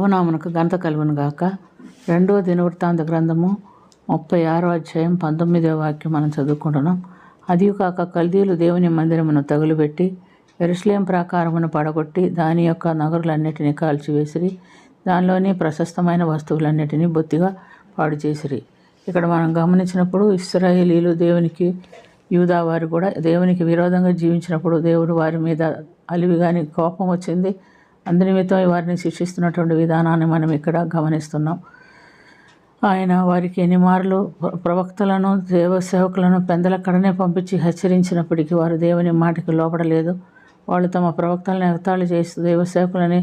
ప్రభునామమునకు ఘనత కలుగును గాక. 2వ దినవృత్తాంత గ్రంథము 36వ అధ్యాయం 19వ వాక్యం మనం చదువుకుంటున్నాం. అదియు కాక కల్దీయులు దేవుని మందిరమును తగులుబెట్టి యెరూషలేము ప్రాకారమును పడగొట్టి దాని యొక్క నగరులన్నిటినీ కాల్చివేసిరి. దానిలోని ప్రశస్తమైన వస్తువులన్నిటినీ బొత్తిగా పాడు చేసిరి. ఇక్కడ మనం గమనించినప్పుడు ఇశ్రాయేలీలు దేవునికి, యూదా వారు కూడా దేవునికి విరోధంగా జీవించినప్పుడు దేవుడు వారి మీద అలివి కానీ కోపం వచ్చింది. అందునిమిత్తం వారిని శిక్షిస్తున్నటువంటి విధానాన్ని మనం ఇక్కడ గమనిస్తున్నాం. ఆయన వారికి ఎన్ని మార్లు ప్రవక్తలను, దేవసేవకులను పెందలక్కడనే పంపించి హెచ్చరించినప్పటికీ వారు దేవుని మాటకి లోపడలేదు. వాళ్ళు తమ ప్రవక్తలను ఎగతాళి చేస్తూ దేవసేవకులని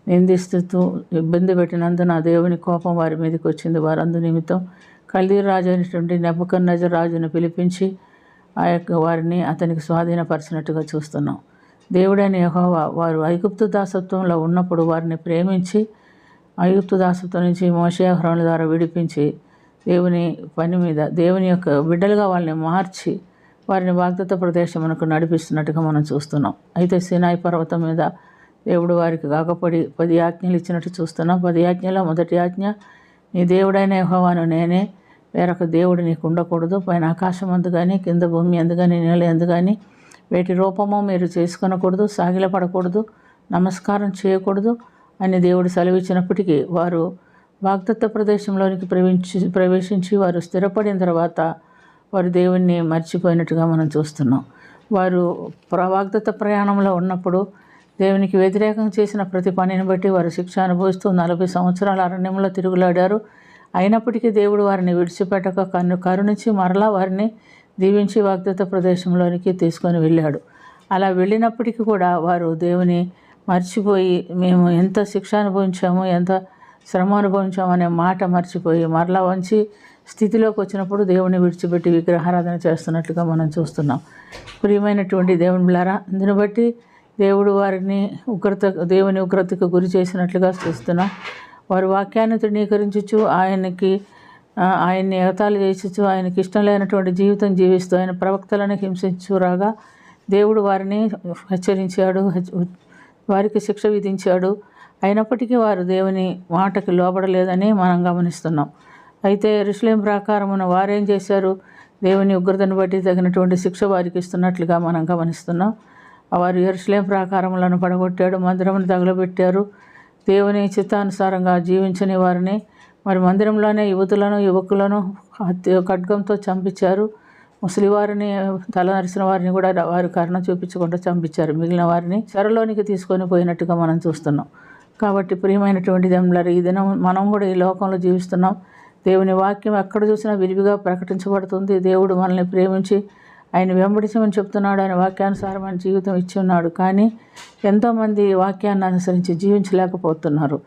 నిందిస్తూ ఇబ్బంది పెట్టినందున దేవుని కోపం వారి మీదకి వచ్చింది. వారు అందు నిమిత్తం కల్దీ రాజు అయినటువంటి నెబుకద్నెజరు రాజును పిలిపించి వారిని అతనికి స్వాధీనపరిచినట్టుగా చూస్తున్నాం. దేవుడైన యెహోవా వారు ఐగుప్తు దాసత్వంలో ఉన్నప్పుడు వారిని ప్రేమించి ఐగుప్తు దాసత్వం నుంచి మోషే అహరోనుల ద్వారా విడిపించి దేవుని పని మీద దేవుని యొక్క బిడ్డలుగా వాళ్ళని మార్చి వారిని వాగ్దత్త ప్రదేశమునకు నడిపిస్తున్నట్టుగా మనం చూస్తున్నాం. అయితే సీనాయి పర్వతం మీద దేవుడు వారికి కాకపడి 10 ఆజ్ఞలు ఇచ్చినట్టు చూస్తున్నాం. 10 ఆజ్ఞలో మొదటి ఆజ్ఞ, నీ దేవుడైన యెహోవాను నేనే, వేరొక దేవుడు నీకు ఉండకూడదు. పైన ఆకాశం అందు కానీ కింద భూమి అందు కానీ నేల ఎందు కానీ వేటి రూపమో మీరు చేసుకొనకూడదు, సాగిలపడకూడదు, నమస్కారం చేయకూడదు అని దేవుడు సెలవిచ్చినప్పటికీ వారు వాగ్దత్త ప్రదేశంలోనికి ప్రవేశించి వారు స్థిరపడిన తర్వాత వారు దేవుణ్ణి మర్చిపోయినట్టుగా మనం చూస్తున్నాం. వారు వాగ్దత్త ప్రయాణంలో ఉన్నప్పుడు దేవునికి వ్యతిరేకంగా చేసిన ప్రతి పనిని బట్టి వారు శిక్ష అనుభవిస్తూ 40 సంవత్సరాల అరణ్యంలో తిరుగులాడారు. అయినప్పటికీ దేవుడు వారిని విడిచిపెట్టక కరుణించి మరలా వారిని దీవించి వాగ్దత్త ప్రదేశంలోనికి తీసుకొని వెళ్ళాడు. అలా వెళ్ళినప్పటికీ కూడా వారు దేవుని మర్చిపోయి మేము ఎంత శిక్ష అనుభవించాము, ఎంత శ్రమ అనుభవించాము అనే మాట మర్చిపోయి మరలా వంచి స్థితిలోకి వచ్చినప్పుడు దేవుని విడిచిపెట్టి విగ్రహారాధన చేస్తున్నట్లుగా మనం చూస్తున్నాం. ప్రియమైనటువంటి దేవుని బిడ్డలారా, అందుని బట్టి దేవుడు వారిని దేవుని ఉగ్రతకు గురి చేసినట్లుగా చూస్తున్నాం. వారు వాక్యాన్ని తృణీకరించచ్చు, ఆయన్ని ఎగతాళి చేసచ్చు, ఆయనకి ఇష్టం లేనటువంటి జీవితం జీవిస్తూ ఆయన ప్రవక్తలను హింసించు రాగా దేవుడు వారిని హెచ్చరించాడు, వారికి శిక్ష విధించాడు. అయినప్పటికీ వారు దేవుని మాటకి లోబడలేదని మనం గమనిస్తున్నాం. అయితే యెరూషలేము ప్రాకారమున వారేం చేశారు? దేవుని ఉగ్రతను బట్టి తగినటువంటి శిక్ష వారికి ఇస్తున్నట్లుగా మనం గమనిస్తున్నాం. వారు యెరూషలేము ప్రాకారములను పడగొట్టాడు, మందిరమును తగలబెట్టారు. దేవుని చిత్తానుసారంగా జీవించని వారిని మరి మందిరంలోనే యువకులను ఖడ్గంతో చంపించారు. ముసలివారిని, తల నరిసిన వారిని కూడా వారు కరుణ చూపించకుండా చంపించారు. మిగిలిన వారిని చెరలోనికి తీసుకొని పోయినట్టుగా మనం చూస్తున్నాం. కాబట్టి ప్రియమైనటువంటి దేవులారా, ఈ దినం మనం కూడా ఈ లోకంలో జీవిస్తున్నాం. దేవుని వాక్యం ఎక్కడ చూసినా విరివిగా ప్రకటించబడుతుంది. దేవుడు మనల్ని ప్రేమించి ఆయన వెంబడించమని చెప్తున్నాడు. ఆయన వాక్యానుసారమైన జీవితం ఇచ్చి ఉన్నాడు. కానీ ఎంతోమంది వాక్యాన్ని అనుసరించి జీవించలేకపోతున్నారు.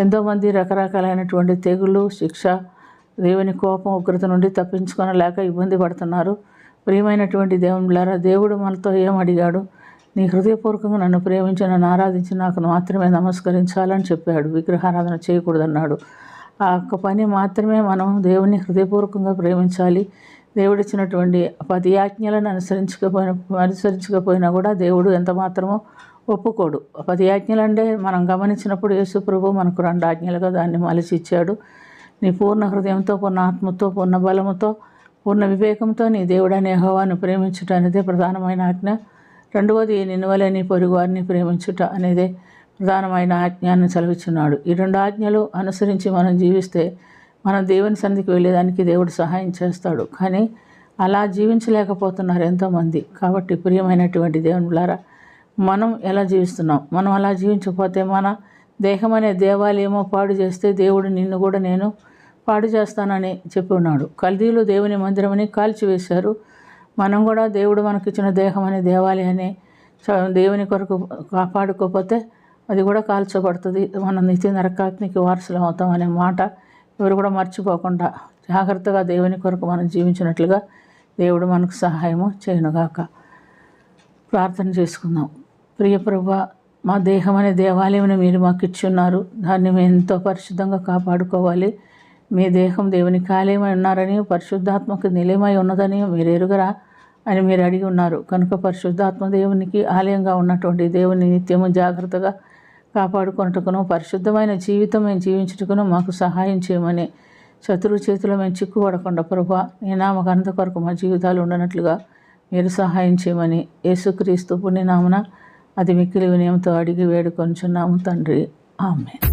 ఎంతోమంది రకరకాలైనటువంటి తెగులు, శిక్ష, దేవుని కోపం, ఉగ్రత నుండి తప్పించుకొనలేక ఇబ్బంది పడుతున్నారు. ప్రియమైనటువంటి దేవునిలారా, దేవుడు మనతో ఏం అడిగాడు? నీ హృదయపూర్వకంగా నన్ను ప్రేమించి నన్ను ఆరాధించి నాకు మాత్రమే నమస్కరించాలని చెప్పాడు. విగ్రహారాధన చేయకూడదన్నాడు. ఆ ఒక్క పని మాత్రమే మనం దేవుని హృదయపూర్వకంగా ప్రేమించాలి. దేవుడిచ్చినటువంటి 10 ఆజ్ఞలను అనుసరించకపోయినా కూడా దేవుడు ఎంత మాత్రమో ఒప్పుకోడు. 10 ఆజ్ఞలు అంటే మనం గమనించినప్పుడు యేసు ప్రభు మనకు 2 ఆజ్ఞలుగా దాన్ని మలిచి ఇచ్చాడు. నీ పూర్ణ హృదయంతో, పూర్ణ ఆత్మతో, పూర్ణ బలముతో, పూర్ణ వివేకంతో నీ దేవుడైన యెహోవాను ప్రేమించుట అనేదే ప్రధానమైన ఆజ్ఞ. రెండవది నిన్ను వలె నీ పొరుగు వారిని ప్రేమించుట అనేదే ప్రధానమైన ఆజ్ఞాన్ని సెలవిచ్చున్నాడు. ఈ 2 ఆజ్ఞలు అనుసరించి మనం జీవిస్తే మనం దేవుని సన్నిధికి వెళ్ళేదానికి దేవుడు సహాయం చేస్తాడు. కానీ అలా జీవించలేకపోతున్నారు ఎంతోమంది. కాబట్టి ప్రియమైనటువంటి దేవునిలారా, మనం ఎలా జీవిస్తున్నాం? మనం అలా జీవించకపోతే మన దేహం అనే దేవాలయమో పాడు చేస్తే దేవుడు నిన్ను కూడా నేను పాడు చేస్తానని చెప్పి ఉన్నాడు. కల్దీయులు దేవుని మందిరమని కాల్చివేశారు. మనం కూడా దేవుడు మనకిచ్చిన దేహం అనే దేవాలయాన్ని దేవుని కొరకు కాపాడుకోకపోతే అది కూడా కాల్చబడుతుంది. మనం నిత్య నరకాగ్నికి వారసులం అవుతాం అనే మాట ఎవరు కూడా మర్చిపోకుండా జాగ్రత్తగా దేవుని కొరకు మనం జీవించినట్లుగా దేవుడు మనకు సహాయము చేయనుగాక. ప్రార్థన చేసుకుందాం. ప్రియ ప్రభువా, మా దేహం అనే దేవాలయం మీరు మాకు ఇచ్చున్నారు. దాన్ని మేము ఎంతో పరిశుద్ధంగా కాపాడుకోవాలి. మీ దేహం దేవునికి ఆలయమై ఉన్నారని, పరిశుద్ధాత్మకు నిలయమై ఉన్నదని మీరు ఎరుగరా అని మీరు అడిగి ఉన్నారు. కనుక పరిశుద్ధాత్మ దేవునికి ఆలయంగా ఉన్నటువంటి దేవుని నిత్యము జాగ్రత్తగా కాపాడుకొనుటకును పరిశుద్ధమైన జీవితం మేము జీవించుటకును మాకు సహాయం చేయమని, శత్రువు చేతిలో మేము చిక్కుపడకుండా ప్రభా నీ నామ ఘనత కొరకు మా జీవితాలు ఉండనట్లుగా మీరు సహాయం చేయమని యేసుక్రీస్తు పుణ్యనామన అతి మిక్కిలి వినయంతో అడిగి వేడుకొనుచున్నాము తండ్రి. ఆమేన్.